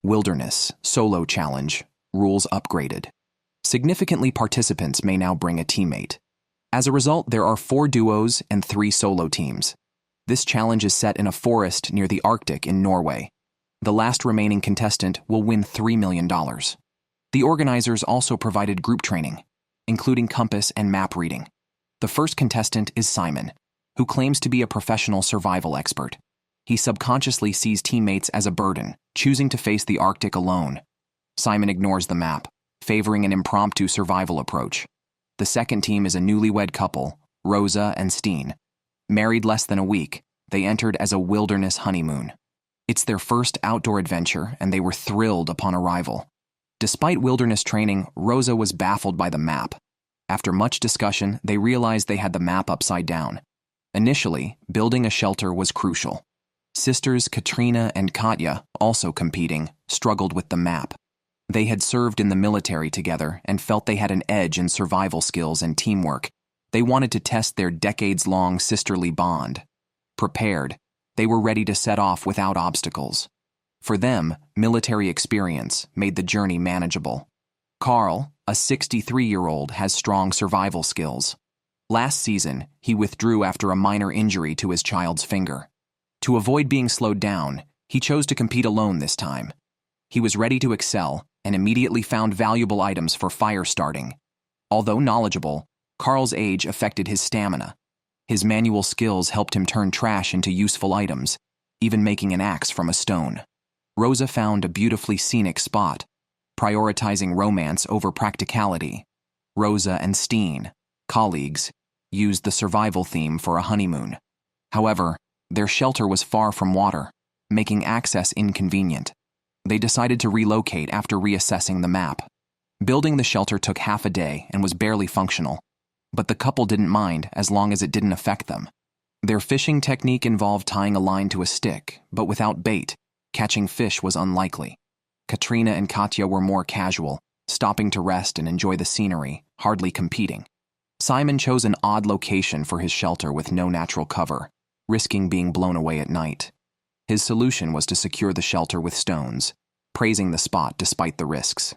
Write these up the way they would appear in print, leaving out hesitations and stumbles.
Wilderness, Solo Challenge, rules upgraded. Significantly, participants may now bring a teammate. As a result, there are 4 duos and 3 solo teams. This challenge is set in a forest near the Arctic in Norway. The last remaining contestant will win $3 million. The organizers also provided group training, including compass and map reading. The first contestant is Simon, who claims to be a professional survival expert. He subconsciously sees teammates as a burden, choosing to face the Arctic alone. Simon ignores the map, favoring an impromptu survival approach. The second team is a newlywed couple, Rosa and Steen. Married less than a week, they entered as a wilderness honeymoon. It's their first outdoor adventure, and they were thrilled upon arrival. Despite wilderness training, Rosa was baffled by the map. After much discussion, they realized they had the map upside down. Initially, building a shelter was crucial. Sisters Katrina and Katya, also competing, struggled with the map. They had served in the military together and felt they had an edge in survival skills and teamwork. They wanted to test their decades-long sisterly bond. Prepared, they were ready to set off without obstacles. For them, military experience made the journey manageable. Carl, a 63-year-old, has strong survival skills. Last season, he withdrew after a minor injury to his child's finger. To avoid being slowed down, he chose to compete alone this time. He was ready to excel and immediately found valuable items for fire starting. Although knowledgeable, Carl's age affected his stamina. His manual skills helped him turn trash into useful items, even making an axe from a stone. Rosa found a beautifully scenic spot, prioritizing romance over practicality. Rosa and Steen, colleagues, used the survival theme for a honeymoon. However, their shelter was far from water, making access inconvenient. They decided to relocate after reassessing the map. Building the shelter took half a day and was barely functional, but the couple didn't mind as long as it didn't affect them. Their fishing technique involved tying a line to a stick, but without bait, catching fish was unlikely. Katrina and Katya were more casual, stopping to rest and enjoy the scenery, hardly competing. Simon chose an odd location for his shelter with no natural cover, risking being blown away at night. His solution was to secure the shelter with stones, praising the spot despite the risks.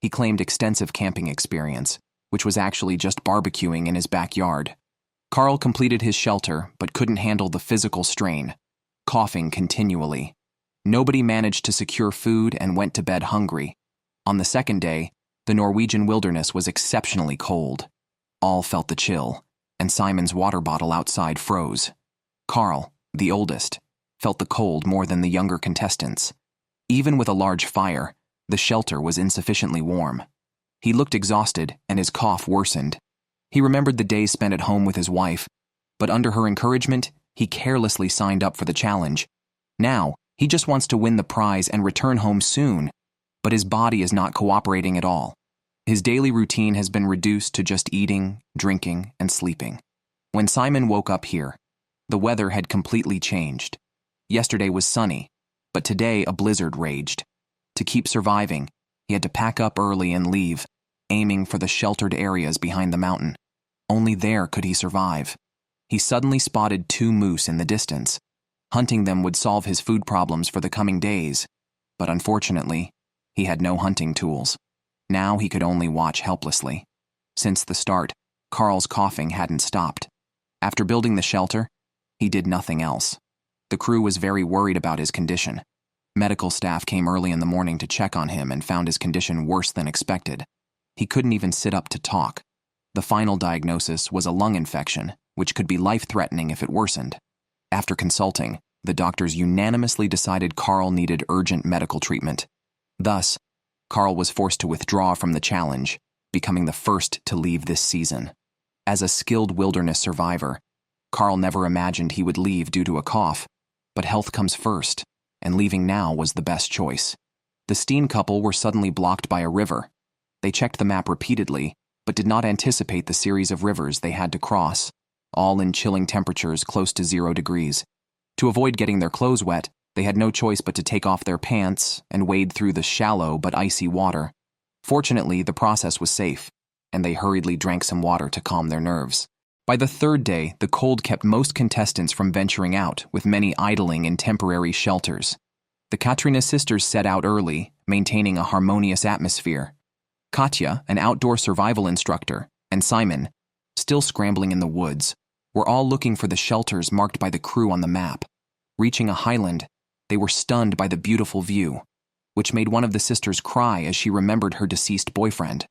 He claimed extensive camping experience, which was actually just barbecuing in his backyard. Carl completed his shelter but couldn't handle the physical strain, coughing continually. Nobody managed to secure food and went to bed hungry. On the second day, the Norwegian wilderness was exceptionally cold. All felt the chill, and Simon's water bottle outside froze. Carl, the oldest, felt the cold more than the younger contestants. Even with a large fire, the shelter was insufficiently warm. He looked exhausted, and his cough worsened. He remembered the days spent at home with his wife, but under her encouragement, he carelessly signed up for the challenge. Now, he just wants to win the prize and return home soon, but his body is not cooperating at all. His daily routine has been reduced to just eating, drinking, and sleeping. When Simon woke up here, the weather had completely changed. Yesterday was sunny, but today a blizzard raged. To keep surviving, he had to pack up early and leave, aiming for the sheltered areas behind the mountain. Only there could he survive. He suddenly spotted 2 moose in the distance. Hunting them would solve his food problems for the coming days, but unfortunately, he had no hunting tools. Now he could only watch helplessly. Since the start, Carl's coughing hadn't stopped. After building the shelter, he did nothing else. The crew was very worried about his condition. Medical staff came early in the morning to check on him and found his condition worse than expected. He couldn't even sit up to talk. The final diagnosis was a lung infection, which could be life-threatening if it worsened. After consulting, the doctors unanimously decided Carl needed urgent medical treatment. Thus, Carl was forced to withdraw from the challenge, becoming the first to leave this season. As a skilled wilderness survivor, Carl never imagined he would leave due to a cough, but health comes first, and leaving now was the best choice. The Steen couple were suddenly blocked by a river. They checked the map repeatedly, but did not anticipate the series of rivers they had to cross, all in chilling temperatures close to 0 degrees. To avoid getting their clothes wet, they had no choice but to take off their pants and wade through the shallow but icy water. Fortunately, the process was safe, and they hurriedly drank some water to calm their nerves. By the third day, the cold kept most contestants from venturing out, with many idling in temporary shelters. The Katrina sisters set out early, maintaining a harmonious atmosphere. Katya, an outdoor survival instructor, and Simon, still scrambling in the woods, were all looking for the shelters marked by the crew on the map. Reaching a highland, they were stunned by the beautiful view, which made one of the sisters cry as she remembered her deceased boyfriend.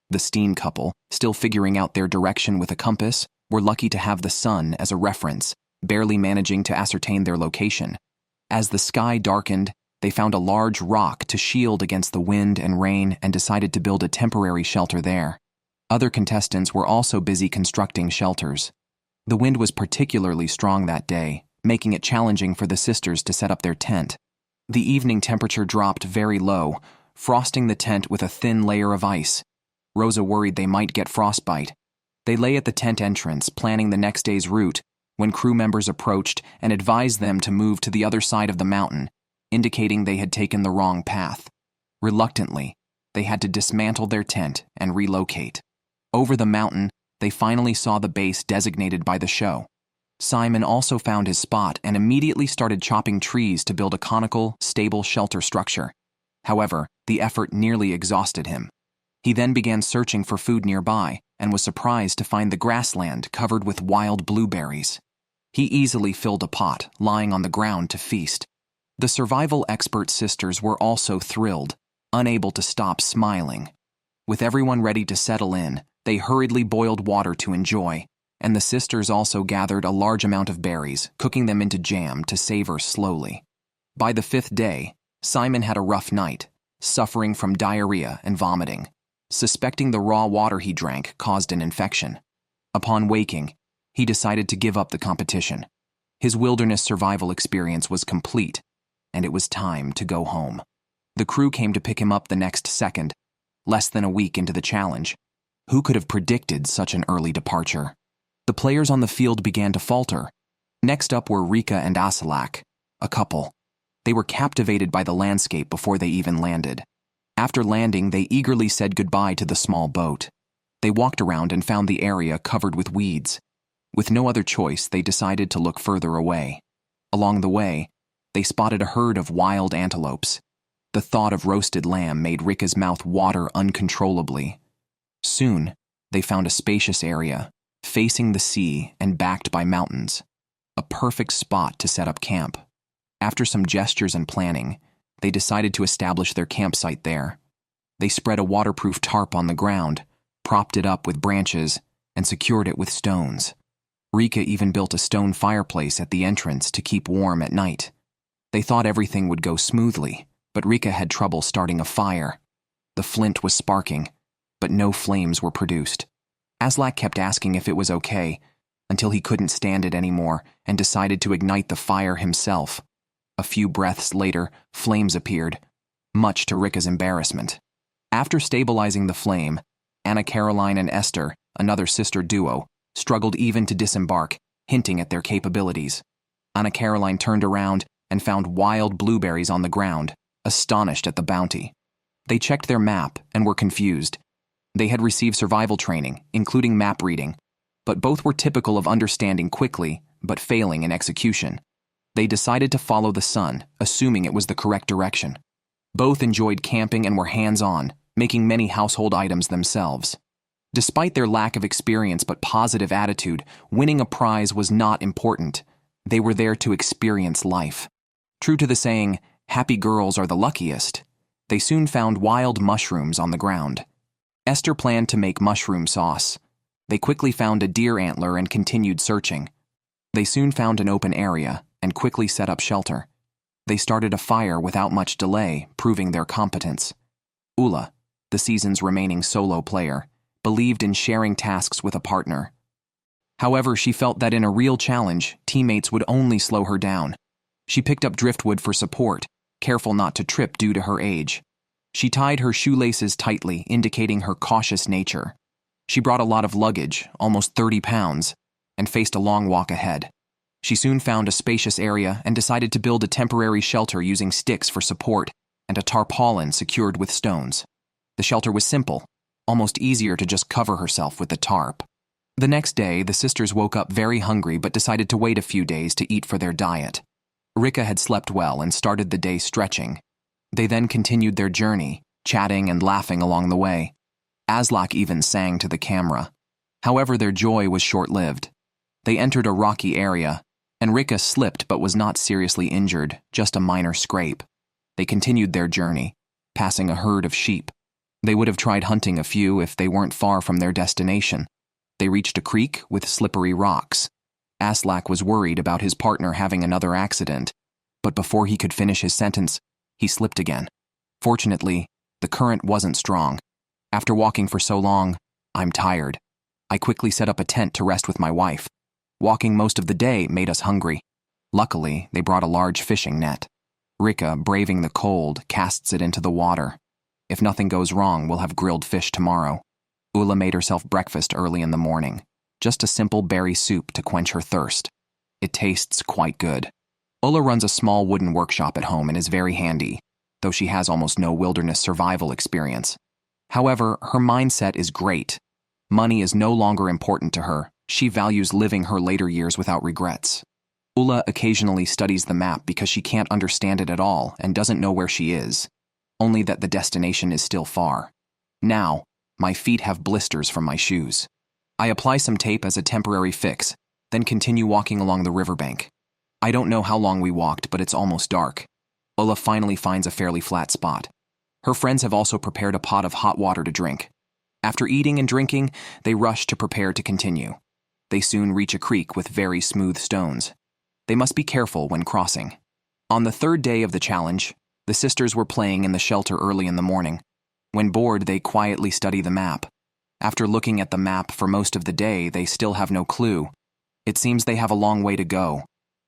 The Steen couple, still figuring out their direction with a compass, were lucky to have the sun as a reference, barely managing to ascertain their location. As the sky darkened, they found a large rock to shield against the wind and rain and decided to build a temporary shelter there. Other contestants were also busy constructing shelters. The wind was particularly strong that day, making it challenging for the sisters to set up their tent. The evening temperature dropped very low, frosting the tent with a thin layer of ice. Rosa worried they might get frostbite. They lay at the tent entrance, planning the next day's route, when crew members approached and advised them to move to the other side of the mountain, indicating they had taken the wrong path. Reluctantly, they had to dismantle their tent and relocate. Over the mountain, they finally saw the base designated by the show. Simon also found his spot and immediately started chopping trees to build a conical, stable shelter structure. However, the effort nearly exhausted him. He then began searching for food nearby and was surprised to find the grassland covered with wild blueberries. He easily filled a pot, lying on the ground to feast. The survival expert sisters were also thrilled, unable to stop smiling. With everyone ready to settle in, they hurriedly boiled water to enjoy, and the sisters also gathered a large amount of berries, cooking them into jam to savor slowly. By the 5th day, Simon had a rough night, suffering from diarrhea and vomiting, suspecting the raw water he drank caused an infection. Upon waking, he decided to give up the competition. His wilderness survival experience was complete, and it was time to go home. The crew came to pick him up the next second, less than a week into the challenge. Who could have predicted such an early departure? The players on the field began to falter. Next up were Rika and Asalak, a couple. They were captivated by the landscape before they even landed. After landing, they eagerly said goodbye to the small boat. They walked around and found the area covered with weeds. With no other choice, they decided to look further away. Along the way, they spotted a herd of wild antelopes. The thought of roasted lamb made Rika's mouth water uncontrollably. Soon, they found a spacious area, facing the sea and backed by mountains. A perfect spot to set up camp. After some gestures and planning, they decided to establish their campsite there. They spread a waterproof tarp on the ground, propped it up with branches, and secured it with stones. Rika even built a stone fireplace at the entrance to keep warm at night. They thought everything would go smoothly, but Rika had trouble starting a fire. The flint was sparking, but no flames were produced. Aslak kept asking if it was okay, until he couldn't stand it anymore and decided to ignite the fire himself. A few breaths later, flames appeared, much to Rika's embarrassment. After stabilizing the flame, Anna Caroline and Esther, another sister duo, struggled even to disembark, hinting at their capabilities. Anna Caroline turned around and found wild blueberries on the ground, astonished at the bounty. They checked their map and were confused. They had received survival training, including map reading, but both were typical of understanding quickly, but failing in execution. They decided to follow the sun, assuming it was the correct direction. Both enjoyed camping and were hands-on, making many household items themselves. Despite their lack of experience but positive attitude, winning a prize was not important. They were there to experience life. True to the saying, "Happy girls are the luckiest," they soon found wild mushrooms on the ground. Esther planned to make mushroom sauce. They quickly found a deer antler and continued searching. They soon found an open area and quickly set up shelter. They started a fire without much delay, proving their competence. Ula, the season's remaining solo player, believed in sharing tasks with a partner. However, she felt that in a real challenge, teammates would only slow her down. She picked up driftwood for support, careful not to trip due to her age. She tied her shoelaces tightly, indicating her cautious nature. She brought a lot of luggage, almost 30 pounds, and faced a long walk ahead. She soon found a spacious area and decided to build a temporary shelter using sticks for support and a tarpaulin secured with stones. The shelter was simple, almost easier to just cover herself with the tarp. The next day, the sisters woke up very hungry but decided to wait a few days to eat for their diet. Rika had slept well and started the day stretching. They then continued their journey, chatting and laughing along the way. Aslak even sang to the camera. However, their joy was short-lived. They entered a rocky area, and Rika slipped but was not seriously injured, just a minor scrape. They continued their journey, passing a herd of sheep. They would have tried hunting a few if they weren't far from their destination. They reached a creek with slippery rocks. Aslak was worried about his partner having another accident, but before he could finish his sentence, he slipped again. Fortunately, the current wasn't strong. After walking for so long, I'm tired. I quickly set up a tent to rest with my wife. Walking most of the day made us hungry. Luckily, they brought a large fishing net. Rika, braving the cold, casts it into the water. If nothing goes wrong, we'll have grilled fish tomorrow. Ula made herself breakfast early in the morning. Just a simple berry soup to quench her thirst. It tastes quite good. Ula runs a small wooden workshop at home and is very handy, though she has almost no wilderness survival experience. However, her mindset is great. Money is no longer important to her. She values living her later years without regrets. Ula occasionally studies the map because she can't understand it at all and doesn't know where she is, only that the destination is still far. Now, my feet have blisters from my shoes. I apply some tape as a temporary fix, then continue walking along the riverbank. I don't know how long we walked, but it's almost dark. Ula finally finds a fairly flat spot. Her friends have also prepared a pot of hot water to drink. After eating and drinking, they rush to prepare to continue. They soon reach a creek with very smooth stones. They must be careful when crossing. On the third day of the challenge, the sisters were playing in the shelter early in the morning. When bored, they quietly study the map. After looking at the map for most of the day, they still have no clue. It seems they have a long way to go.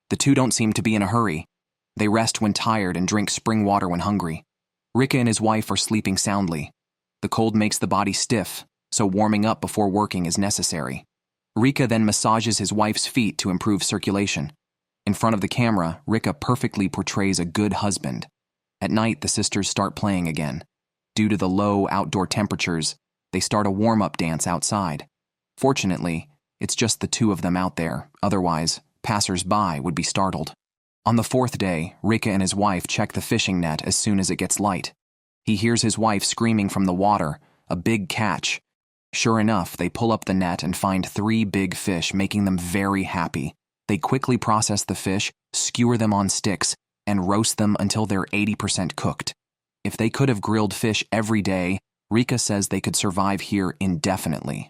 The two don't seem to be in a hurry. They rest when tired and drink spring water when hungry. Rika and his wife are sleeping soundly. The cold makes the body stiff, so warming up before working is necessary. Rika then massages his wife's feet to improve circulation. In front of the camera, Rika perfectly portrays a good husband. At night, the sisters start playing again. Due to the low outdoor temperatures, they start a warm-up dance outside. Fortunately, it's just the two of them out there, otherwise, passers-by would be startled. On the fourth day, Rika and his wife check the fishing net as soon as it gets light. He hears his wife screaming from the water, a big catch. Sure enough, they pull up the net and find 3 big fish, making them very happy. They quickly process the fish, skewer them on sticks, and roast them until they're 80% cooked. If they could have grilled fish every day, Rika says they could survive here indefinitely.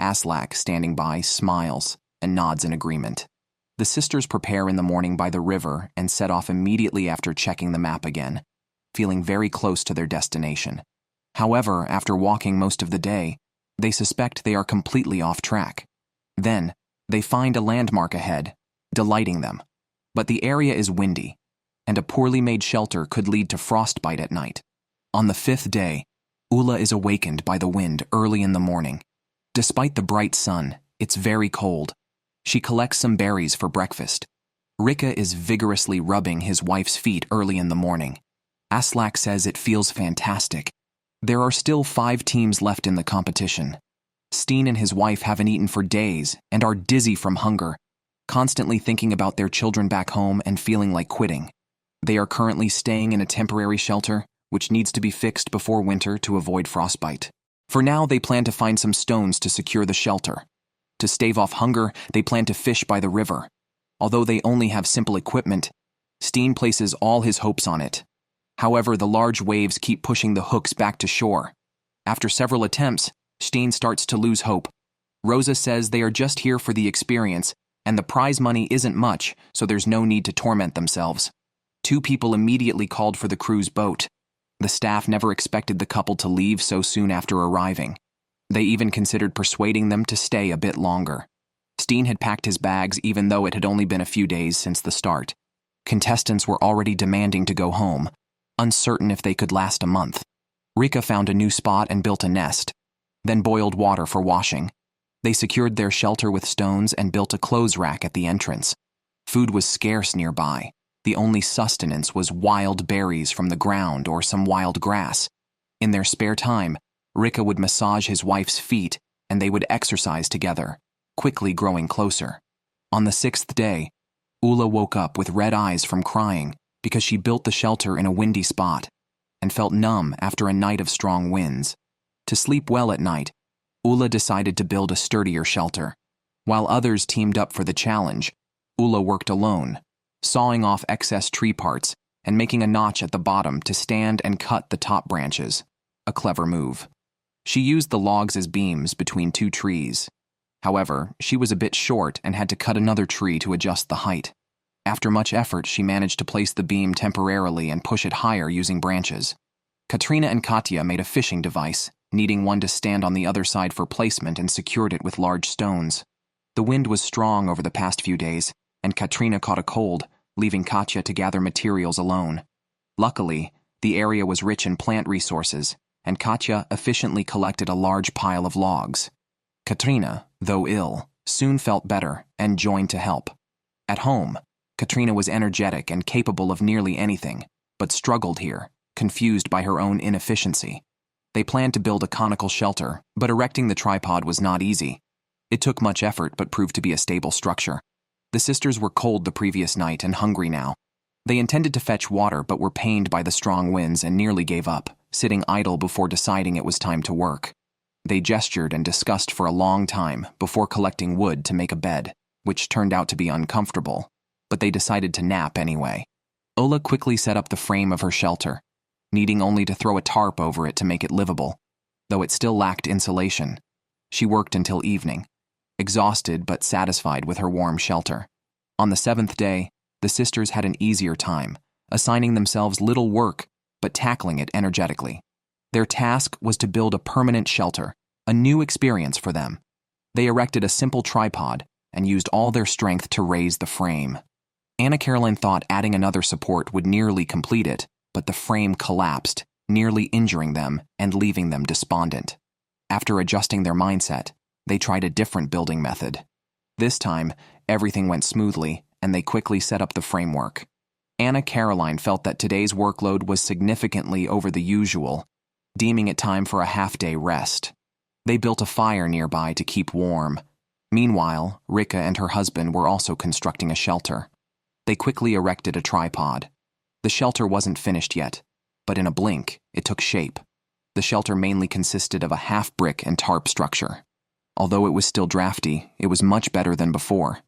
Aslak, standing by, smiles and nods in agreement. The sisters prepare in the morning by the river and set off immediately after checking the map again, feeling very close to their destination. However, after walking most of the day, they suspect they are completely off track. Then, they find a landmark ahead, delighting them. But the area is windy, and a poorly made shelter could lead to frostbite at night. On the 5th day, Ula is awakened by the wind early in the morning. Despite the bright sun, it's very cold. She collects some berries for breakfast. Rika is vigorously rubbing his wife's feet early in the morning. Aslak says it feels fantastic. There are still 5 teams left in the competition. Steen and his wife haven't eaten for days and are dizzy from hunger, constantly thinking about their children back home and feeling like quitting. They are currently staying in a temporary shelter, which needs to be fixed before winter to avoid frostbite. For now, they plan to find some stones to secure the shelter. To stave off hunger, they plan to fish by the river. Although they only have simple equipment, Steen places all his hopes on it. However, the large waves keep pushing the hooks back to shore. After several attempts, Steen starts to lose hope. Rosa says they are just here for the experience, and the prize money isn't much, so there's no need to torment themselves. 2 people immediately called for the crew's boat. The staff never expected the couple to leave so soon after arriving. They even considered persuading them to stay a bit longer. Steen had packed his bags even though it had only been a few days since the start. Contestants were already demanding to go home, uncertain if they could last a month. Rika found a new spot and built a nest, then boiled water for washing. They secured their shelter with stones and built a clothes rack at the entrance. Food was scarce nearby. The only sustenance was wild berries from the ground or some wild grass. In their spare time, Rika would massage his wife's feet and they would exercise together, quickly growing closer. On the 6th day, Ula woke up with red eyes from crying because she built the shelter in a windy spot and felt numb after a night of strong winds. To sleep well at night, Ula decided to build a sturdier shelter. While others teamed up for the challenge, Ula worked alone, sawing off excess tree parts and making a notch at the bottom to stand and cut the top branches. A clever move. She used the logs as beams between two trees. However, she was a bit short and had to cut another tree to adjust the height. After much effort, she managed to place the beam temporarily and push it higher using branches. Katrina and Katya made a fishing device, needing one to stand on the other side for placement, and secured it with large stones. The wind was strong over the past few days, and Katrina caught a cold, leaving Katya to gather materials alone. Luckily, the area was rich in plant resources, and Katya efficiently collected a large pile of logs. Katrina, though ill, soon felt better and joined to help. At home, Katrina was energetic and capable of nearly anything, but struggled here, confused by her own inefficiency. They planned to build a conical shelter, but erecting the tripod was not easy. It took much effort but proved to be a stable structure. The sisters were cold the previous night and hungry now. They intended to fetch water but were pained by the strong winds and nearly gave up, sitting idle before deciding it was time to work. They gestured and discussed for a long time before collecting wood to make a bed, which turned out to be uncomfortable, but they decided to nap anyway. Ola quickly set up the frame of her shelter, needing only to throw a tarp over it to make it livable, though it still lacked insulation. She worked until evening, exhausted but satisfied with her warm shelter. On the 7th day, the sisters had an easier time, assigning themselves little work but tackling it energetically. Their task was to build a permanent shelter, a new experience for them. They erected a simple tripod and used all their strength to raise the frame. Anna Caroline thought adding another support would nearly complete it, but the frame collapsed, nearly injuring them and leaving them despondent. After adjusting their mindset, they tried a different building method. This time, everything went smoothly, and they quickly set up the framework. Anna Caroline felt that today's workload was significantly over the usual, deeming it time for a half-day rest. They built a fire nearby to keep warm. Meanwhile, Rika and her husband were also constructing a shelter. They quickly erected a tripod. The shelter wasn't finished yet, but in a blink, it took shape. The shelter mainly consisted of a half-brick and tarp structure. Although it was still drafty, it was much better than before.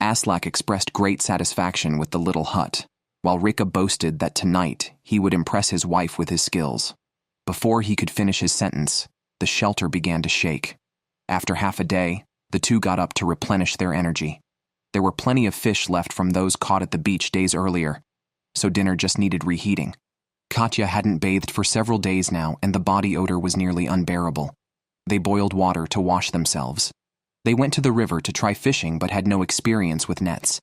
Aslak expressed great satisfaction with the little hut, while Rika boasted that tonight he would impress his wife with his skills. Before he could finish his sentence, the shelter began to shake. After half a day, the two got up to replenish their energy. There were plenty of fish left from those caught at the beach days earlier, so dinner just needed reheating. Katya hadn't bathed for several days now, and the body odor was nearly unbearable. They boiled water to wash themselves. They went to the river to try fishing but had no experience with nets.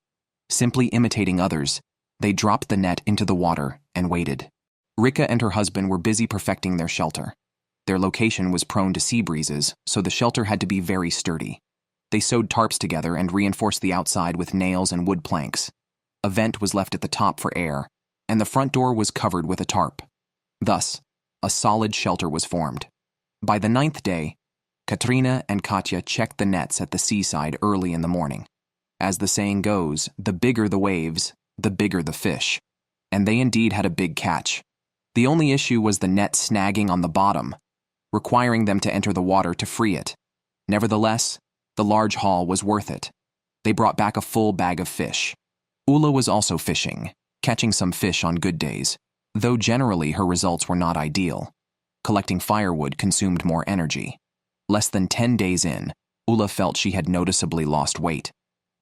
Simply imitating others, they dropped the net into the water and waited. Rika and her husband were busy perfecting their shelter. Their location was prone to sea breezes, so the shelter had to be very sturdy. They sewed tarps together and reinforced the outside with nails and wood planks. A vent was left at the top for air, and the front door was covered with a tarp. Thus, a solid shelter was formed. By the 9th day, Katrina and Katya checked the nets at the seaside early in the morning. As the saying goes, the bigger the waves, the bigger the fish. And they indeed had a big catch. The only issue was the net snagging on the bottom, requiring them to enter the water to free it. Nevertheless, the large haul was worth it. They brought back a full bag of fish. Ula was also fishing, catching some fish on good days, though generally her results were not ideal. Collecting firewood consumed more energy. Less than 10 days in, Ula felt she had noticeably lost weight.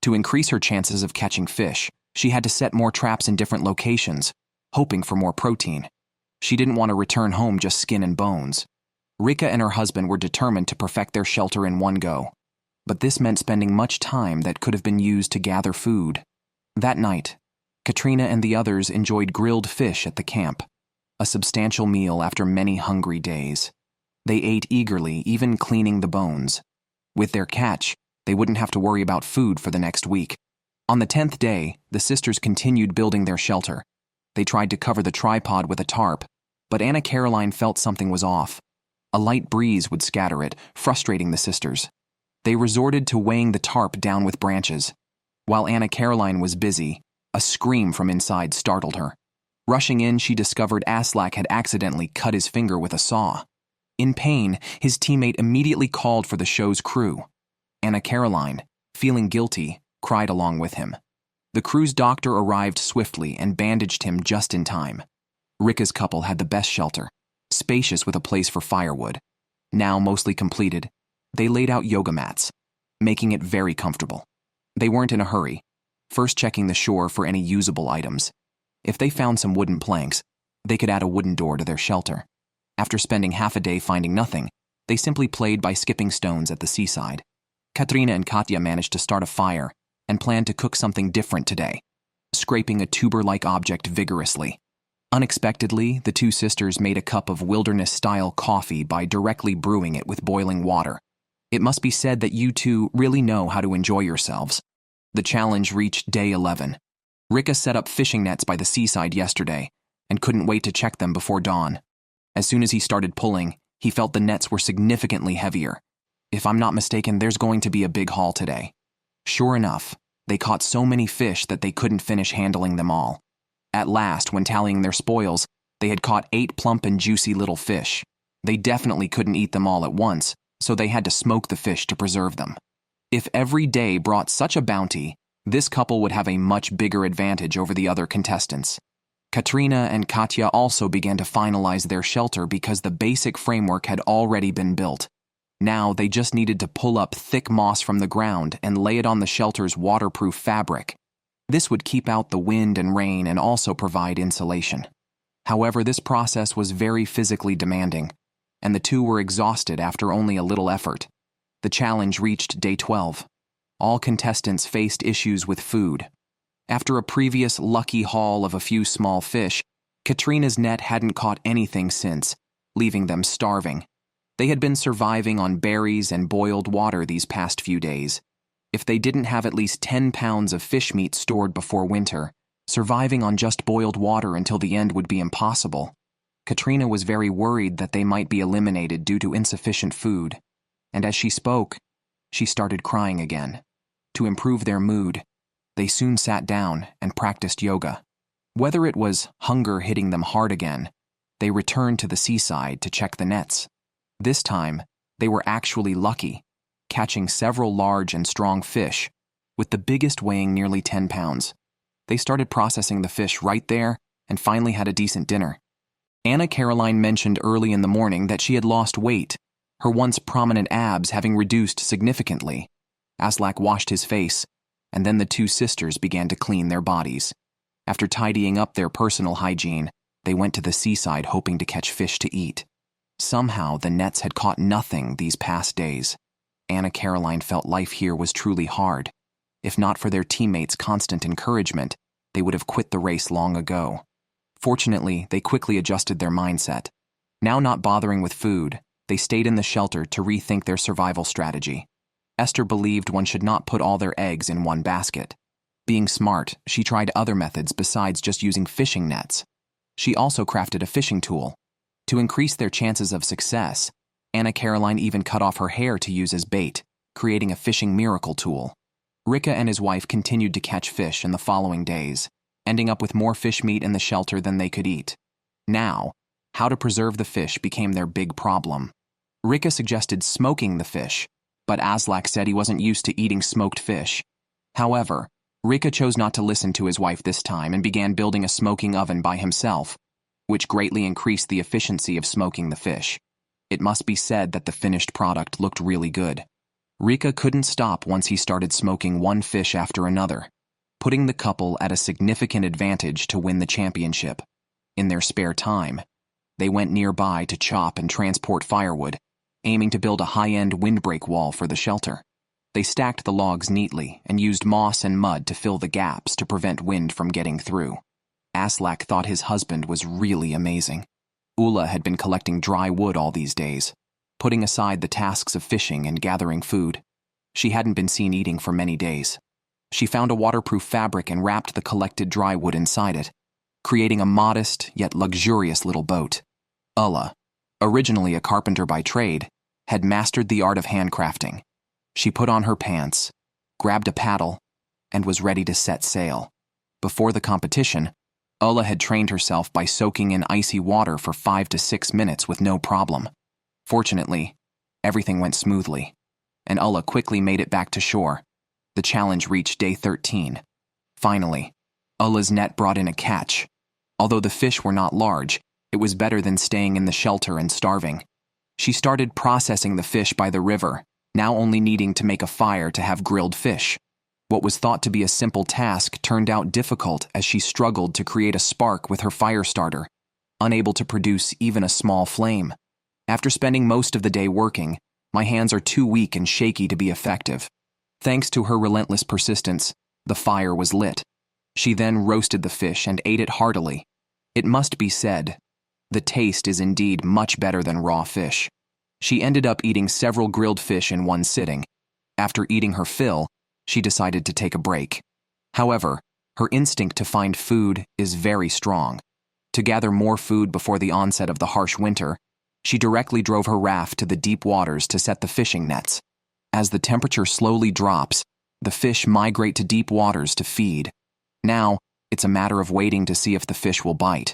To increase her chances of catching fish, she had to set more traps in different locations, hoping for more protein. She didn't want to return home just skin and bones. Rika and her husband were determined to perfect their shelter in one go. But this meant spending much time that could have been used to gather food. That night, Katrina and the others enjoyed grilled fish at the camp, a substantial meal after many hungry days. They ate eagerly, even cleaning the bones. With their catch, they wouldn't have to worry about food for the next week. On the 10th day, the sisters continued building their shelter. They tried to cover the tripod with a tarp, but Anna Caroline felt something was off. A light breeze would scatter it, frustrating the sisters. They resorted to weighing the tarp down with branches. While Anna Caroline was busy, a scream from inside startled her. Rushing in, she discovered Aslak had accidentally cut his finger with a saw. In pain, his teammate immediately called for the show's crew. Anna Caroline, feeling guilty, cried along with him. The crew's doctor arrived swiftly and bandaged him just in time. Rika's couple had the best shelter, spacious with a place for firewood. Now mostly completed, they laid out yoga mats, making it very comfortable. They weren't in a hurry, first checking the shore for any usable items. If they found some wooden planks, they could add a wooden door to their shelter. After spending half a day finding nothing, they simply played by skipping stones at the seaside. Katrina and Katya managed to start a fire and planned to cook something different today, scraping a tuber-like object vigorously. Unexpectedly, the two sisters made a cup of wilderness-style coffee by directly brewing it with boiling water. It must be said that you two really know how to enjoy yourselves. The challenge reached day 11. Rika set up fishing nets by the seaside yesterday and couldn't wait to check them before dawn. As soon as he started pulling, he felt the nets were significantly heavier. If I'm not mistaken, there's going to be a big haul today. Sure enough, they caught so many fish that they couldn't finish handling them all. At last, when tallying their spoils, they had caught 8 plump and juicy little fish. They definitely couldn't eat them all at once, so they had to smoke the fish to preserve them. If every day brought such a bounty, this couple would have a much bigger advantage over the other contestants. Katrina and Katya also began to finalize their shelter because the basic framework had already been built. Now they just needed to pull up thick moss from the ground and lay it on the shelter's waterproof fabric. This would keep out the wind and rain and also provide insulation. However, this process was very physically demanding, and the two were exhausted after only a little effort. The challenge reached day 12. All contestants faced issues with food. After a previous lucky haul of a few small fish, Katrina's net hadn't caught anything since, leaving them starving. They had been surviving on berries and boiled water these past few days. If they didn't have at least 10 pounds of fish meat stored before winter, surviving on just boiled water until the end would be impossible. Katrina was very worried that they might be eliminated due to insufficient food, and as she spoke, she started crying again. To improve their mood, they soon sat down and practiced yoga. Whether it was hunger hitting them hard again, they returned to the seaside to check the nets. This time, they were actually lucky, catching several large and strong fish, with the biggest weighing nearly 10 pounds. They started processing the fish right there and finally had a decent dinner. Anna Caroline mentioned early in the morning that she had lost weight, her once prominent abs having reduced significantly. Aslak washed his face, and then the two sisters began to clean their bodies. After tidying up their personal hygiene, they went to the seaside hoping to catch fish to eat. Somehow, the nets had caught nothing these past days. Anna Caroline felt life here was truly hard. If not for their teammates' constant encouragement, they would have quit the race long ago. Fortunately, they quickly adjusted their mindset. Now not bothering with food, they stayed in the shelter to rethink their survival strategy. Esther believed one should not put all their eggs in one basket. Being smart, she tried other methods besides just using fishing nets. She also crafted a fishing tool. To increase their chances of success, Anna Caroline even cut off her hair to use as bait, creating a fishing miracle tool. Rika and his wife continued to catch fish in the following days, ending up with more fish meat in the shelter than they could eat. Now, how to preserve the fish became their big problem. Rika suggested smoking the fish, but Aslak said he wasn't used to eating smoked fish. However, Rika chose not to listen to his wife this time and began building a smoking oven by himself, which greatly increased the efficiency of smoking the fish. It must be said that the finished product looked really good. Rika couldn't stop once he started smoking one fish after another, putting the couple at a significant advantage to win the championship. In their spare time, they went nearby to chop and transport firewood, aiming to build a high-end windbreak wall for the shelter. They stacked the logs neatly and used moss and mud to fill the gaps to prevent wind from getting through. Aslak thought his husband was really amazing. Ula had been collecting dry wood all these days, putting aside the tasks of fishing and gathering food. She hadn't been seen eating for many days. She found a waterproof fabric and wrapped the collected dry wood inside it, creating a modest yet luxurious little boat. Ulla, originally a carpenter by trade, had mastered the art of handcrafting. She put on her pants, grabbed a paddle, and was ready to set sail. Before the competition, Ulla had trained herself by soaking in icy water for 5 to 6 minutes with no problem. Fortunately, everything went smoothly, and Ulla quickly made it back to shore. The challenge reached day 13. Finally, Ulla's net brought in a catch. Although the fish were not large, it was better than staying in the shelter and starving. She started processing the fish by the river, now only needing to make a fire to have grilled fish. What was thought to be a simple task turned out difficult as she struggled to create a spark with her fire starter, unable to produce even a small flame. After spending most of the day working, my hands are too weak and shaky to be effective. Thanks to her relentless persistence, the fire was lit. She then roasted the fish and ate it heartily. It must be said, the taste is indeed much better than raw fish. She ended up eating several grilled fish in one sitting. After eating her fill, she decided to take a break. However, her instinct to find food is very strong. To gather more food before the onset of the harsh winter, she directly drove her raft to the deep waters to set the fishing nets. As the temperature slowly drops, the fish migrate to deep waters to feed. Now, it's a matter of waiting to see if the fish will bite.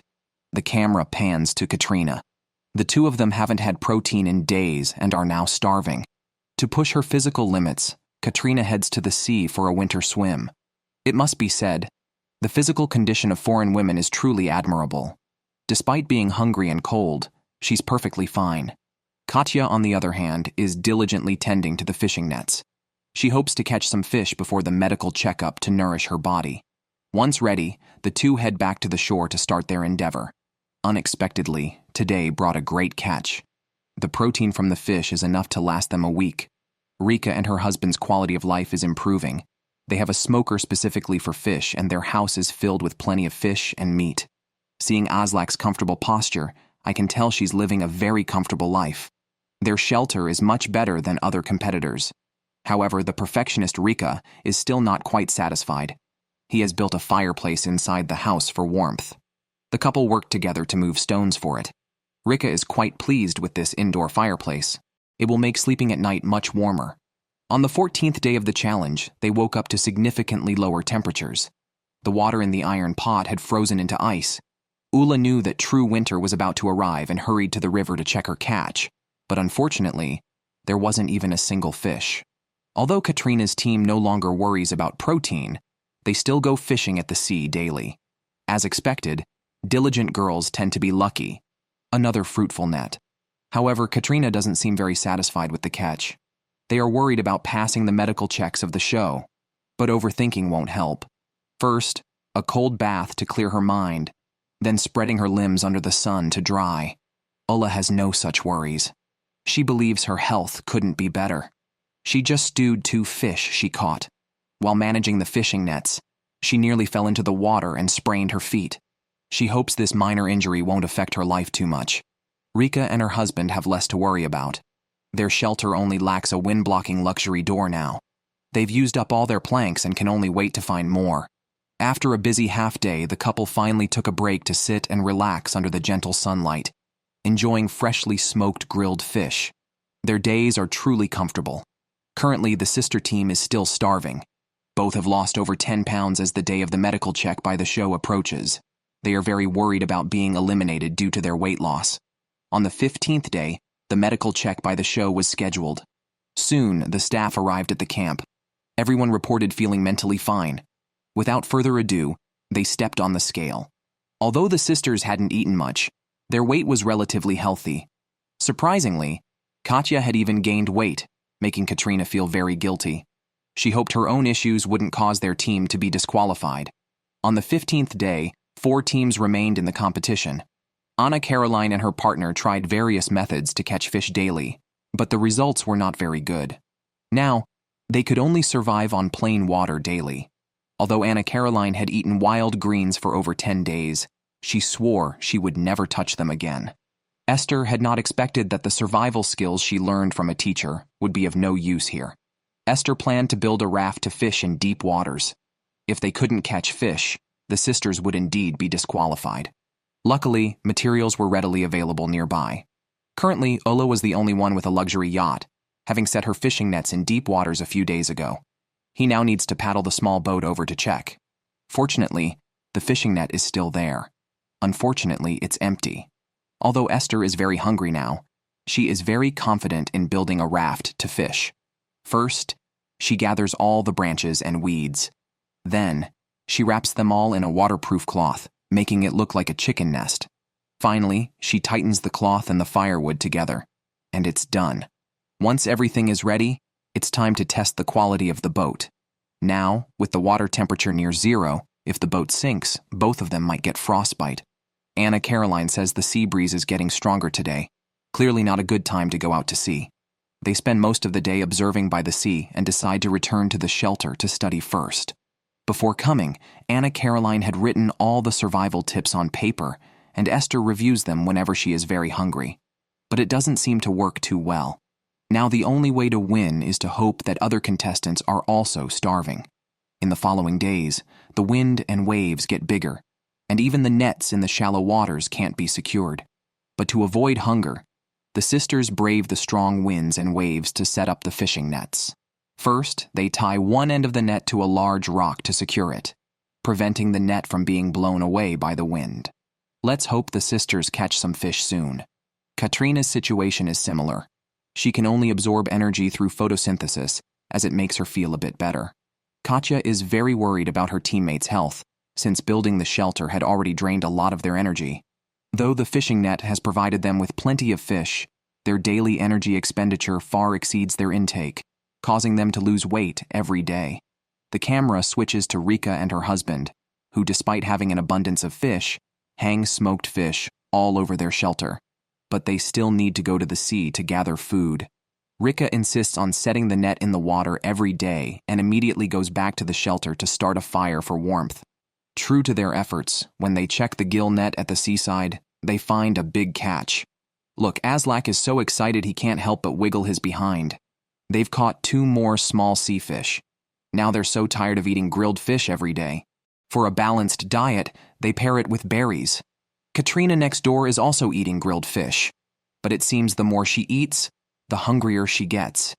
The camera pans to Katrina. The two of them haven't had protein in days and are now starving. To push her physical limits, Katrina heads to the sea for a winter swim. It must be said, the physical condition of foreign women is truly admirable. Despite being hungry and cold, she's perfectly fine. Katya, on the other hand, is diligently tending to the fishing nets. She hopes to catch some fish before the medical checkup to nourish her body. Once ready, the two head back to the shore to start their endeavor. Unexpectedly, today brought a great catch. The protein from the fish is enough to last them a week. Rika and her husband's quality of life is improving. They have a smoker specifically for fish, and their house is filled with plenty of fish and meat. Seeing Aslak's comfortable posture, I can tell she's living a very comfortable life. Their shelter is much better than other competitors. However, the perfectionist Rika is still not quite satisfied. He has built a fireplace inside the house for warmth. The couple work together to move stones for it. Rika is quite pleased with this indoor fireplace. It will make sleeping at night much warmer. On the 14th day of the challenge, they woke up to significantly lower temperatures. The water in the iron pot had frozen into ice. Ulla knew that true winter was about to arrive and hurried to the river to check her catch. But unfortunately, there wasn't even a single fish. Although Katrina's team no longer worries about protein, they still go fishing at the sea daily. As expected, diligent girls tend to be lucky. Another fruitful net. However, Katrina doesn't seem very satisfied with the catch. They are worried about passing the medical checks of the show, but overthinking won't help. First, a cold bath to clear her mind, then spreading her limbs under the sun to dry. Ulla has no such worries. She believes her health couldn't be better. She just stewed 2 fish she caught. While managing the fishing nets, she nearly fell into the water and sprained her feet. She hopes this minor injury won't affect her life too much. Rika and her husband have less to worry about. Their shelter only lacks a wind-blocking luxury door now. They've used up all their planks and can only wait to find more. After a busy half-day, the couple finally took a break to sit and relax under the gentle sunlight, enjoying freshly smoked grilled fish. Their days are truly comfortable. Currently, the sister team is still starving. Both have lost over 10 pounds as the day of the medical check by the show approaches. They are very worried about being eliminated due to their weight loss. On the 15th day, the medical check by the show was scheduled. Soon, the staff arrived at the camp. Everyone reported feeling mentally fine. Without further ado, they stepped on the scale. Although the sisters hadn't eaten much, their weight was relatively healthy. Surprisingly, Katya had even gained weight, making Katrina feel very guilty. She hoped her own issues wouldn't cause their team to be disqualified. On the 15th day, 4 teams remained in the competition. Anna Caroline and her partner tried various methods to catch fish daily, but the results were not very good. Now, they could only survive on plain water daily. Although Anna Caroline had eaten wild greens for over 10 days, she swore she would never touch them again. Esther had not expected that the survival skills she learned from a teacher would be of no use here. Esther planned to build a raft to fish in deep waters. If they couldn't catch fish, the sisters would indeed be disqualified. Luckily, materials were readily available nearby. Currently, Ulla was the only one with a luxury yacht, having set her fishing nets in deep waters a few days ago. He now needs to paddle the small boat over to check. Fortunately, the fishing net is still there. Unfortunately, it's empty. Although Esther is very hungry now, she is very confident in building a raft to fish. First, she gathers all the branches and weeds. Then, she wraps them all in a waterproof cloth, making it look like a chicken nest. Finally, she tightens the cloth and the firewood together, and it's done. Once everything is ready, it's time to test the quality of the boat. Now, with the water temperature near zero, if the boat sinks, both of them might get frostbite. Anna Caroline says the sea breeze is getting stronger today. Clearly not a good time to go out to sea. They spend most of the day observing by the sea and decide to return to the shelter to study first. Before coming, Anna Caroline had written all the survival tips on paper, and Esther reviews them whenever she is very hungry. But it doesn't seem to work too well. Now the only way to win is to hope that other contestants are also starving. In the following days, the wind and waves get bigger, and even the nets in the shallow waters can't be secured. But to avoid hunger, the sisters brave the strong winds and waves to set up the fishing nets. First, they tie one end of the net to a large rock to secure it, preventing the net from being blown away by the wind. Let's hope the sisters catch some fish soon. Katrina's situation is similar. She can only absorb energy through photosynthesis, as it makes her feel a bit better. Katya is very worried about her teammates' health, since building the shelter had already drained a lot of their energy. Though the fishing net has provided them with plenty of fish, their daily energy expenditure far exceeds their intake, causing them to lose weight every day. The camera switches to Rika and her husband, who, despite having an abundance of fish, hang smoked fish all over their shelter. But they still need to go to the sea to gather food. Rika insists on setting the net in the water every day and immediately goes back to the shelter to start a fire for warmth. True to their efforts, when they check the gill net at the seaside, they find a big catch. Look, Aslak is so excited he can't help but wiggle his behind. They've caught 2 more small sea fish. Now they're so tired of eating grilled fish every day. For a balanced diet, they pair it with berries. Katrina next door is also eating grilled fish. But it seems the more she eats, the hungrier she gets.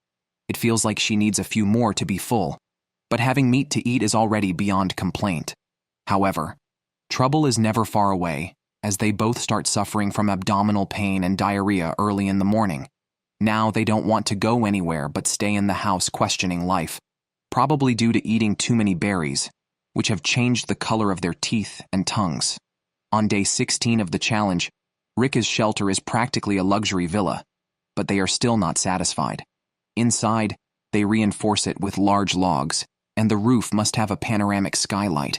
It feels like she needs a few more to be full. But having meat to eat is already beyond complaint. However, trouble is never far away, as they both start suffering from abdominal pain and diarrhea early in the morning. Now they don't want to go anywhere but stay in the house questioning life, probably due to eating too many berries, which have changed the color of their teeth and tongues. On day 16 of the challenge, Rika's shelter is practically a luxury villa, but they are still not satisfied. Inside, they reinforce it with large logs, and the roof must have a panoramic skylight.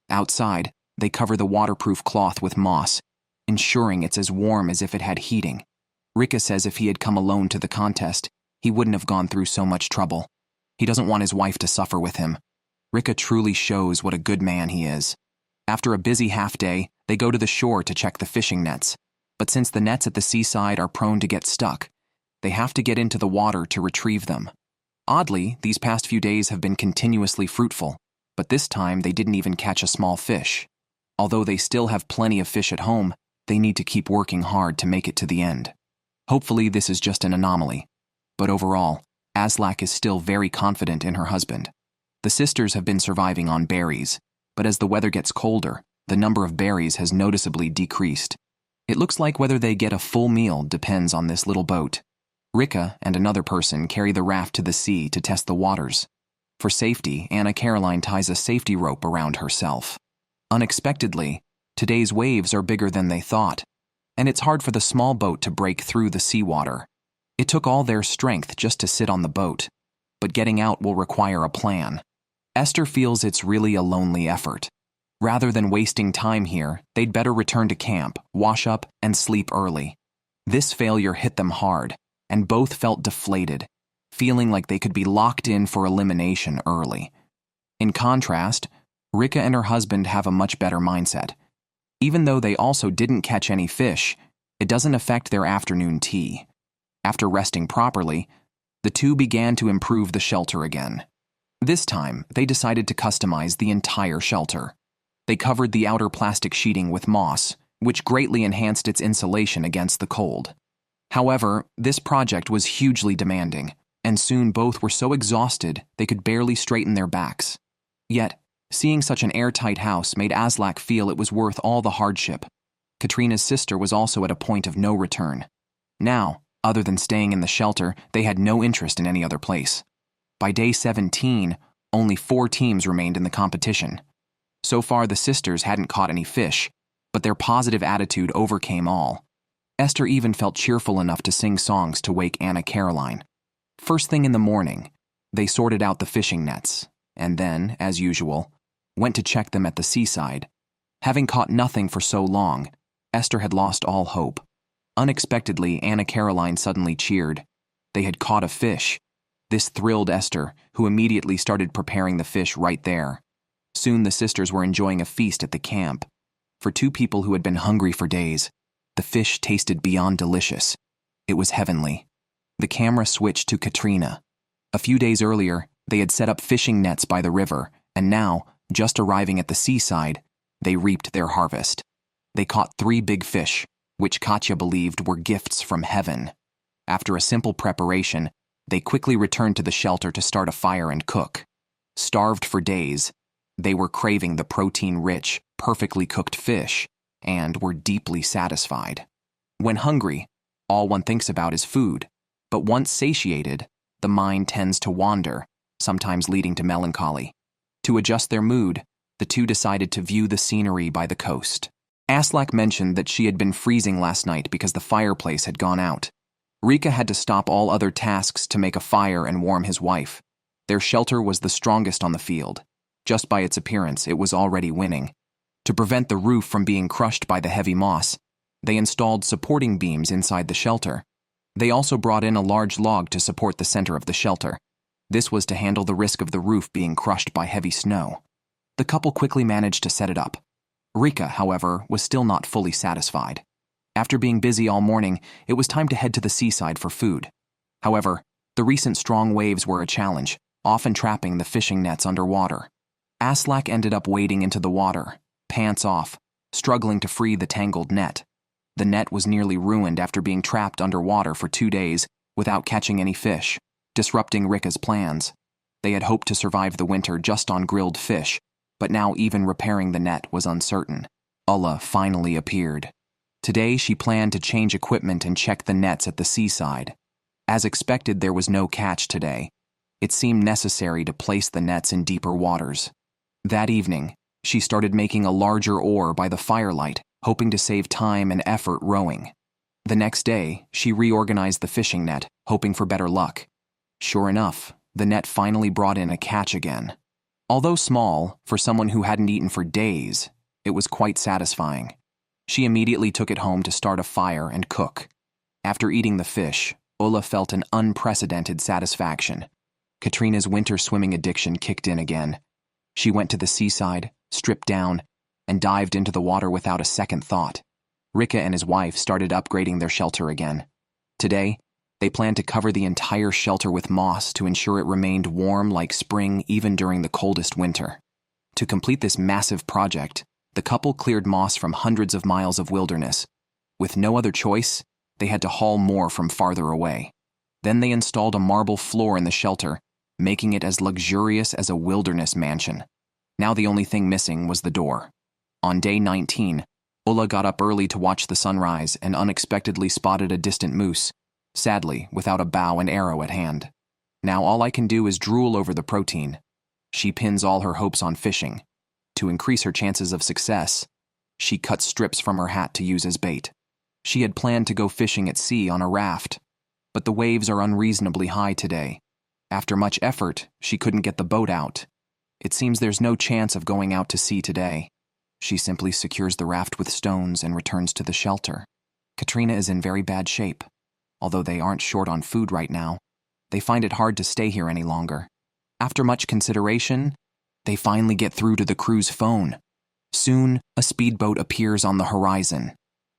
Outside, they cover the waterproof cloth with moss, ensuring it's as warm as if it had heating. Rika says if he had come alone to the contest, he wouldn't have gone through so much trouble. He doesn't want his wife to suffer with him. Rika truly shows what a good man he is. After a busy half-day, they go to the shore to check the fishing nets. But since the nets at the seaside are prone to get stuck, they have to get into the water to retrieve them. Oddly, these past few days have been continuously fruitful, but this time they didn't even catch a small fish. Although they still have plenty of fish at home, they need to keep working hard to make it to the end. Hopefully this is just an anomaly. But overall, Aslak is still very confident in her husband. The sisters have been surviving on berries, but as the weather gets colder, the number of berries has noticeably decreased. It looks like whether they get a full meal depends on this little boat. Rika and another person carry the raft to the sea to test the waters. For safety, Anna Caroline ties a safety rope around herself. Unexpectedly, today's waves are bigger than they thought, and it's hard for the small boat to break through the seawater. It took all their strength just to sit on the boat, but getting out will require a plan. Esther feels it's really a lonely effort. Rather than wasting time here, they'd better return to camp, wash up, and sleep early. This failure hit them hard, and both felt deflated, feeling like they could be locked in for elimination early. In contrast, Rika and her husband have a much better mindset. Even though they also didn't catch any fish, it doesn't affect their afternoon tea. After resting properly, the two began to improve the shelter again. This time, they decided to customize the entire shelter. They covered the outer plastic sheeting with moss, which greatly enhanced its insulation against the cold. However, this project was hugely demanding, and soon both were so exhausted they could barely straighten their backs. Yet, seeing such an airtight house made Aslak feel it was worth all the hardship. Katrina's sister was also at a point of no return. Now, other than staying in the shelter, they had no interest in any other place. By day 17, only 4 teams remained in the competition. So far, the sisters hadn't caught any fish, but their positive attitude overcame all. Esther even felt cheerful enough to sing songs to wake Anna Caroline. First thing in the morning, they sorted out the fishing nets, and then, as usual, went to check them at the seaside. Having caught nothing for so long, Esther had lost all hope. Unexpectedly, Anna Caroline suddenly cheered. They had caught a fish. This thrilled Esther, who immediately started preparing the fish right there. Soon the sisters were enjoying a feast at the camp. For 2 people who had been hungry for days, the fish tasted beyond delicious. It was heavenly. The camera switched to Katrina. A few days earlier, they had set up fishing nets by the river, and now, just arriving at the seaside, they reaped their harvest. They caught 3 big fish, which Katya believed were gifts from heaven. After a simple preparation, they quickly returned to the shelter to start a fire and cook. Starved for days, they were craving the protein-rich, perfectly cooked fish, and were deeply satisfied. When hungry, all one thinks about is food, but once satiated, the mind tends to wander, sometimes leading to melancholy. To adjust their mood, the 2 decided to view the scenery by the coast. Aslak mentioned that she had been freezing last night because the fireplace had gone out. Rika had to stop all other tasks to make a fire and warm his wife. Their shelter was the strongest on the field. Just by its appearance, it was already winning. To prevent the roof from being crushed by the heavy moss, they installed supporting beams inside the shelter. They also brought in a large log to support the center of the shelter. This was to handle the risk of the roof being crushed by heavy snow. The couple quickly managed to set it up. Rika, however, was still not fully satisfied. After being busy all morning, it was time to head to the seaside for food. However, the recent strong waves were a challenge, often trapping the fishing nets underwater. Aslak ended up wading into the water, pants off, struggling to free the tangled net. The net was nearly ruined after being trapped underwater for 2 days without catching any fish, disrupting Rika's plans. They had hoped to survive the winter just on grilled fish, but now even repairing the net was uncertain. Ulla finally appeared. Today she planned to change equipment and check the nets at the seaside. As expected, there was no catch today. It seemed necessary to place the nets in deeper waters. That evening, she started making a larger oar by the firelight, hoping to save time and effort rowing. The next day, she reorganized the fishing net, hoping for better luck. Sure enough, the net finally brought in a catch again. Although small, for someone who hadn't eaten for days, it was quite satisfying. She immediately took it home to start a fire and cook. After eating the fish, Ulla felt an unprecedented satisfaction. Katrina's winter swimming addiction kicked in again. She went to the seaside, stripped down, and dived into the water without a second thought. Rika and his wife started upgrading their shelter again. Today, they planned to cover the entire shelter with moss to ensure it remained warm like spring even during the coldest winter. To complete this massive project, the couple cleared moss from hundreds of miles of wilderness. With no other choice, they had to haul more from farther away. Then they installed a marble floor in the shelter, making it as luxurious as a wilderness mansion. Now the only thing missing was the door. On day 19, Ulla got up early to watch the sunrise and unexpectedly spotted a distant moose, sadly without a bow and arrow at hand. Now all I can do is drool over the protein. She pins all her hopes on fishing. To increase her chances of success, she cuts strips from her hat to use as bait. She had planned to go fishing at sea on a raft, but the waves are unreasonably high today. After much effort, she couldn't get the boat out. It seems there's no chance of going out to sea today. She simply secures the raft with stones and returns to the shelter. Katrina is in very bad shape. Although they aren't short on food right now, they find it hard to stay here any longer. After much consideration, they finally get through to the crew's phone. Soon, a speedboat appears on the horizon.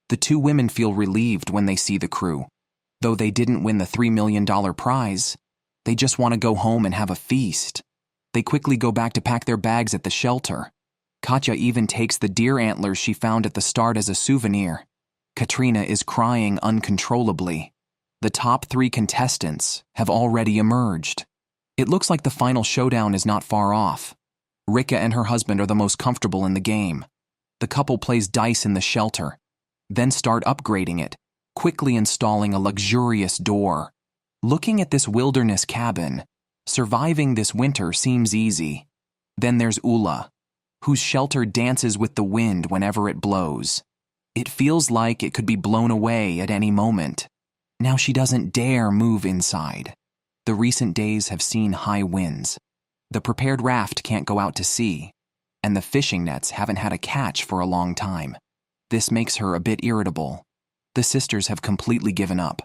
The 2 women feel relieved when they see the crew. Though they didn't win the $3 million prize, they just want to go home and have a feast. They quickly go back to pack their bags at the shelter. Katya even takes the deer antlers she found at the start as a souvenir. Katrina is crying uncontrollably. The top 3 contestants have already emerged. It looks like the final showdown is not far off. Rika and her husband are the most comfortable in the game. The couple plays dice in the shelter, then start upgrading it, quickly installing a luxurious door. Looking at this wilderness cabin, surviving this winter seems easy. Then there's Ula, whose shelter dances with the wind whenever it blows. It feels like it could be blown away at any moment. Now she doesn't dare move inside. The recent days have seen high winds. The prepared raft can't go out to sea, and the fishing nets haven't had a catch for a long time. This makes her a bit irritable. The sisters have completely given up,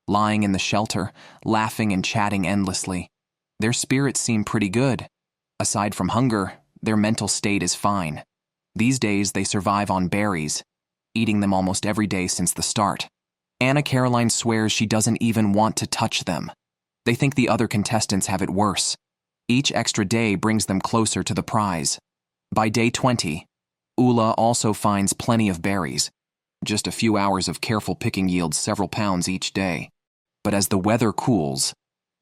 lying in the shelter, laughing and chatting endlessly. Their spirits seem pretty good. Aside from hunger, their mental state is fine. These days they survive on berries, eating them almost every day since the start. Anna Caroline swears she doesn't even want to touch them. They think the other contestants have it worse. Each extra day brings them closer to the prize. By day 20, Ula also finds plenty of berries. Just a few hours of careful picking yields several pounds each day. But as the weather cools,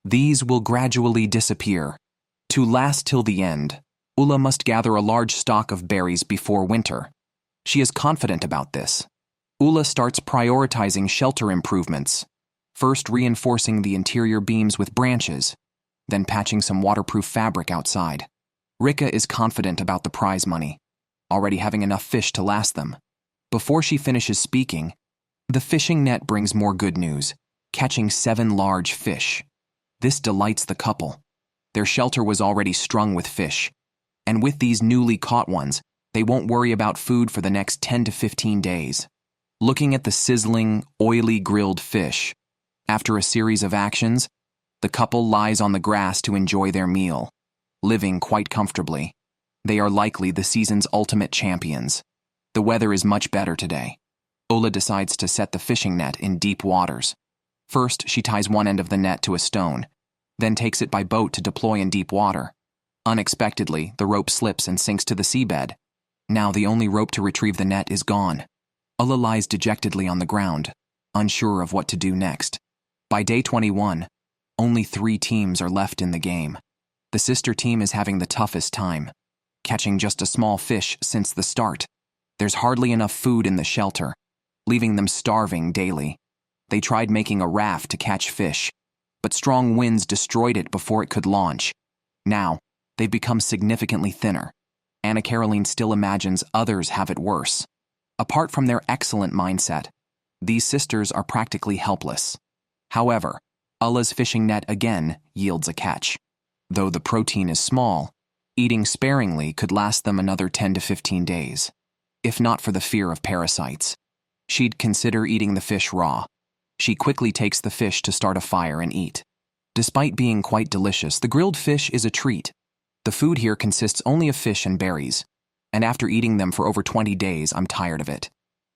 these will gradually disappear. To last till the end, Ula must gather a large stock of berries before winter. She is confident about this. Ula starts prioritizing shelter improvements, first reinforcing the interior beams with branches, then patching some waterproof fabric outside. Rika is confident about the prize money, already having enough fish to last them. Before she finishes speaking, the fishing net brings more good news, catching 7 large fish. This delights the couple. Their shelter was already strung with fish, and with these newly caught ones, they won't worry about food for the next 10 to 15 days. Looking at the sizzling, oily grilled fish, after a series of actions, the couple lies on the grass to enjoy their meal, living quite comfortably. They are likely the season's ultimate champions. The weather is much better today. Ola decides to set the fishing net in deep waters. First, she ties one end of the net to a stone, then takes it by boat to deploy in deep water. Unexpectedly, the rope slips and sinks to the seabed. Now the only rope to retrieve the net is gone. Ola lies dejectedly on the ground, unsure of what to do next. By day 21, only 3 teams are left in the game. The sister team is having the toughest time, catching just a small fish since the start. There's hardly enough food in the shelter, leaving them starving daily. They tried making a raft to catch fish, but strong winds destroyed it before it could launch. Now, they've become significantly thinner. Anna Caroline still imagines others have it worse. Apart from their excellent mindset, these sisters are practically helpless. However, Ulla's fishing net again yields a catch. Though the protein is small, eating sparingly could last them another 10 to 15 days, if not for the fear of parasites. She'd consider eating the fish raw. She quickly takes the fish to start a fire and eat. Despite being quite delicious, the grilled fish is a treat. The food here consists only of fish and berries, and after eating them for over 20 days, I'm tired of it.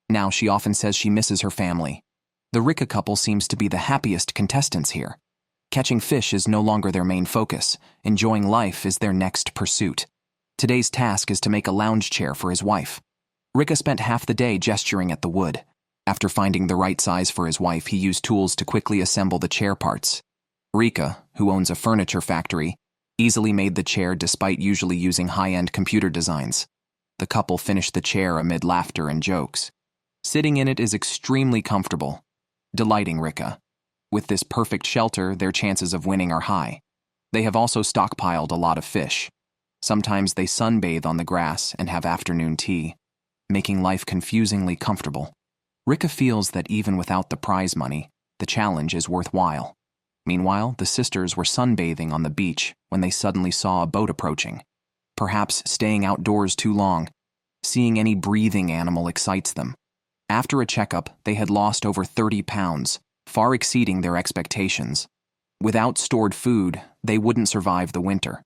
Now she often says she misses her family. The Rika couple seems to be the happiest contestants here. Catching fish is no longer their main focus. Enjoying life is their next pursuit. Today's task is to make a lounge chair for his wife. Rika spent half the day gesturing at the wood. After finding the right size for his wife, he used tools to quickly assemble the chair parts. Rika, who owns a furniture factory, easily made the chair despite usually using high-end computer designs. The couple finished the chair amid laughter and jokes. Sitting in it is extremely comfortable, delighting Rika. With this perfect shelter, their chances of winning are high. They have also stockpiled a lot of fish. Sometimes they sunbathe on the grass and have afternoon tea, making life confusingly comfortable. Rika feels that even without the prize money, the challenge is worthwhile. Meanwhile, the sisters were sunbathing on the beach when they suddenly saw a boat approaching. Perhaps staying outdoors too long, seeing any breathing animal excites them. After a checkup, they had lost over 30 pounds, far exceeding their expectations. Without stored food, they wouldn't survive the winter.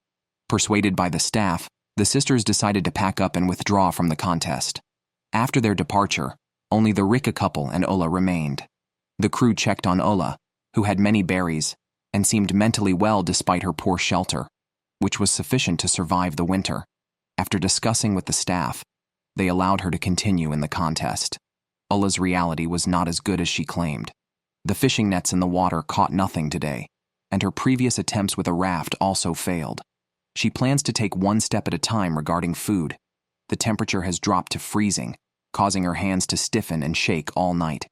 Persuaded by the staff, the sisters decided to pack up and withdraw from the contest. After their departure, only the Rika couple and Ola remained. The crew checked on Ola, who had many berries, and seemed mentally well despite her poor shelter, which was sufficient to survive the winter. After discussing with the staff, they allowed her to continue in the contest. Ola's reality was not as good as she claimed. The fishing nets in the water caught nothing today, and her previous attempts with a raft also failed. She plans to take one step at a time regarding food. The temperature has dropped to freezing, causing her hands to stiffen and shake all night.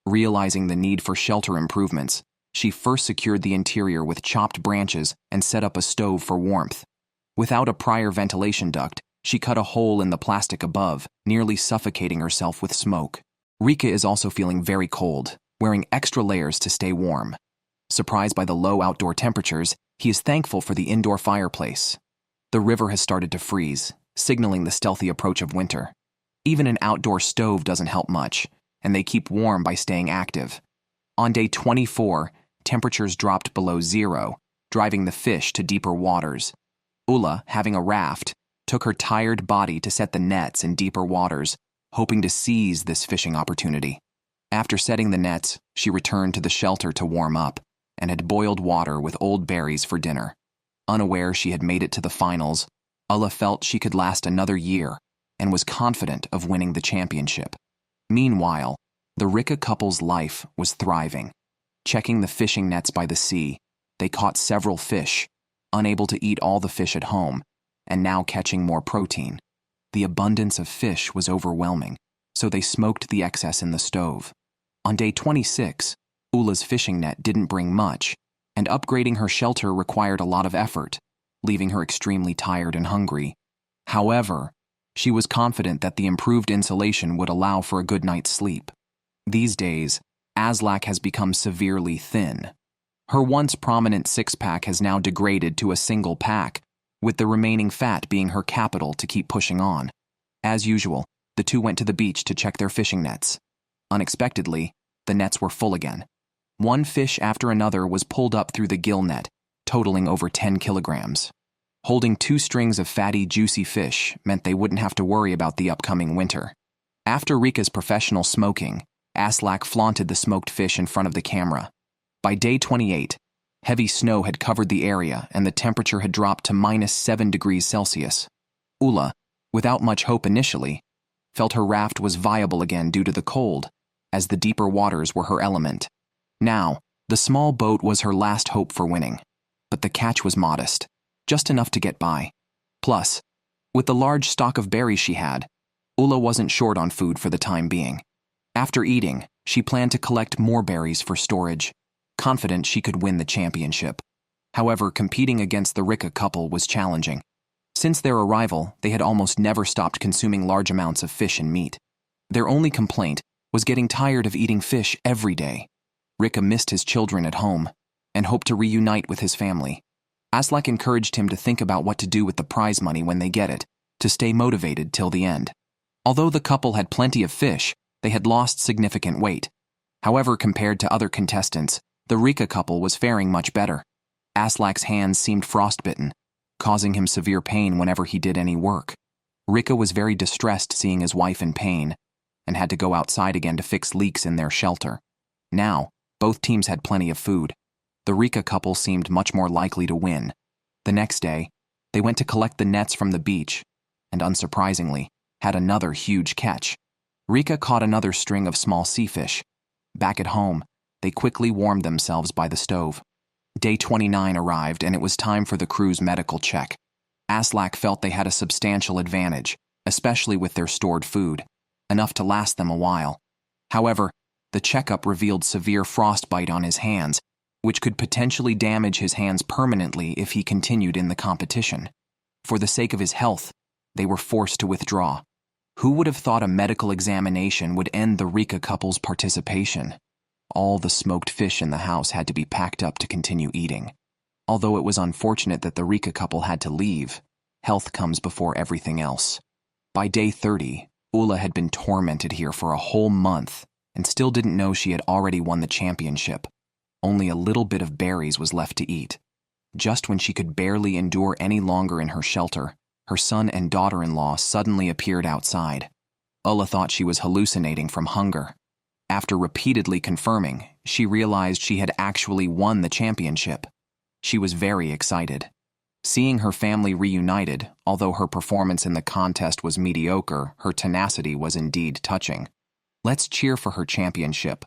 Realizing the need for shelter improvements, she first secured the interior with chopped branches and set up a stove for warmth. Without a prior ventilation duct, she cut a hole in the plastic above, nearly suffocating herself with smoke. Rika is also feeling very cold, wearing extra layers to stay warm. Surprised by the low outdoor temperatures, he is thankful for the indoor fireplace. The river has started to freeze, signaling the stealthy approach of winter. Even an outdoor stove doesn't help much, and they keep warm by staying active. On day 24, temperatures dropped below zero, driving the fish to deeper waters. Ulla, having a raft, took her tired body to set the nets in deeper waters, hoping to seize this fishing opportunity. After setting the nets, she returned to the shelter to warm up and had boiled water with old berries for dinner. Unaware she had made it to the finals, Ulla felt she could last another year and was confident of winning the championship. Meanwhile, the Rika couple's life was thriving. Checking the fishing nets by the sea, they caught several fish, unable to eat all the fish at home, and now catching more protein. The abundance of fish was overwhelming, so they smoked the excess in the stove. On day 26, Ulla's fishing net didn't bring much, and upgrading her shelter required a lot of effort, leaving her extremely tired and hungry. However, she was confident that the improved insulation would allow for a good night's sleep. These days, Aslak has become severely thin. Her once prominent six-pack has now degraded to a single pack, with the remaining fat being her capital to keep pushing on. As usual, the two went to the beach to check their fishing nets. Unexpectedly, the nets were full again. One fish after another was pulled up through the gill net, totaling over 10 kilograms. Holding 2 strings of fatty, juicy fish meant they wouldn't have to worry about the upcoming winter. After Rika's professional smoking, Aslak flaunted the smoked fish in front of the camera. By day 28, heavy snow had covered the area and the temperature had dropped to -7 degrees Celsius. Ulla, without much hope initially, felt her raft was viable again due to the cold, as the deeper waters were her element. Now, the small boat was her last hope for winning, but the catch was modest, just enough to get by. Plus, with the large stock of berries she had, Ulla wasn't short on food for the time being. After eating, she planned to collect more berries for storage, confident she could win the championship. However, competing against the Rika couple was challenging. Since their arrival, they had almost never stopped consuming large amounts of fish and meat. Their only complaint was getting tired of eating fish every day. Rika missed his children at home and hoped to reunite with his family. Aslak encouraged him to think about what to do with the prize money when they get it, to stay motivated till the end. Although the couple had plenty of fish, they had lost significant weight. However, compared to other contestants, the Rika couple was faring much better. Aslak's hands seemed frostbitten, causing him severe pain whenever he did any work. Rika was very distressed seeing his wife in pain and had to go outside again to fix leaks in their shelter. Now, both teams had plenty of food. The Rika couple seemed much more likely to win. The next day, they went to collect the nets from the beach and, unsurprisingly, had another huge catch. Rika caught another string of small sea fish. Back at home, they quickly warmed themselves by the stove. Day 29 arrived and it was time for the crew's medical check. Aslak felt they had a substantial advantage, especially with their stored food, enough to last them a while. However, the checkup revealed severe frostbite on his hands, which could potentially damage his hands permanently if he continued in the competition. For the sake of his health, they were forced to withdraw. Who would have thought a medical examination would end the Rika couple's participation? All the smoked fish in the house had to be packed up to continue eating. Although it was unfortunate that the Rika couple had to leave, health comes before everything else. By day 30, Ulla had been tormented here for a whole month and still didn't know she had already won the championship. Only a little bit of berries was left to eat. Just when she could barely endure any longer in her shelter, her son and daughter-in-law suddenly appeared outside. Ulla thought she was hallucinating from hunger. After repeatedly confirming, she realized she had actually won the championship. She was very excited. Seeing her family reunited, although her performance in the contest was mediocre, her tenacity was indeed touching. "Let's cheer for her championship,"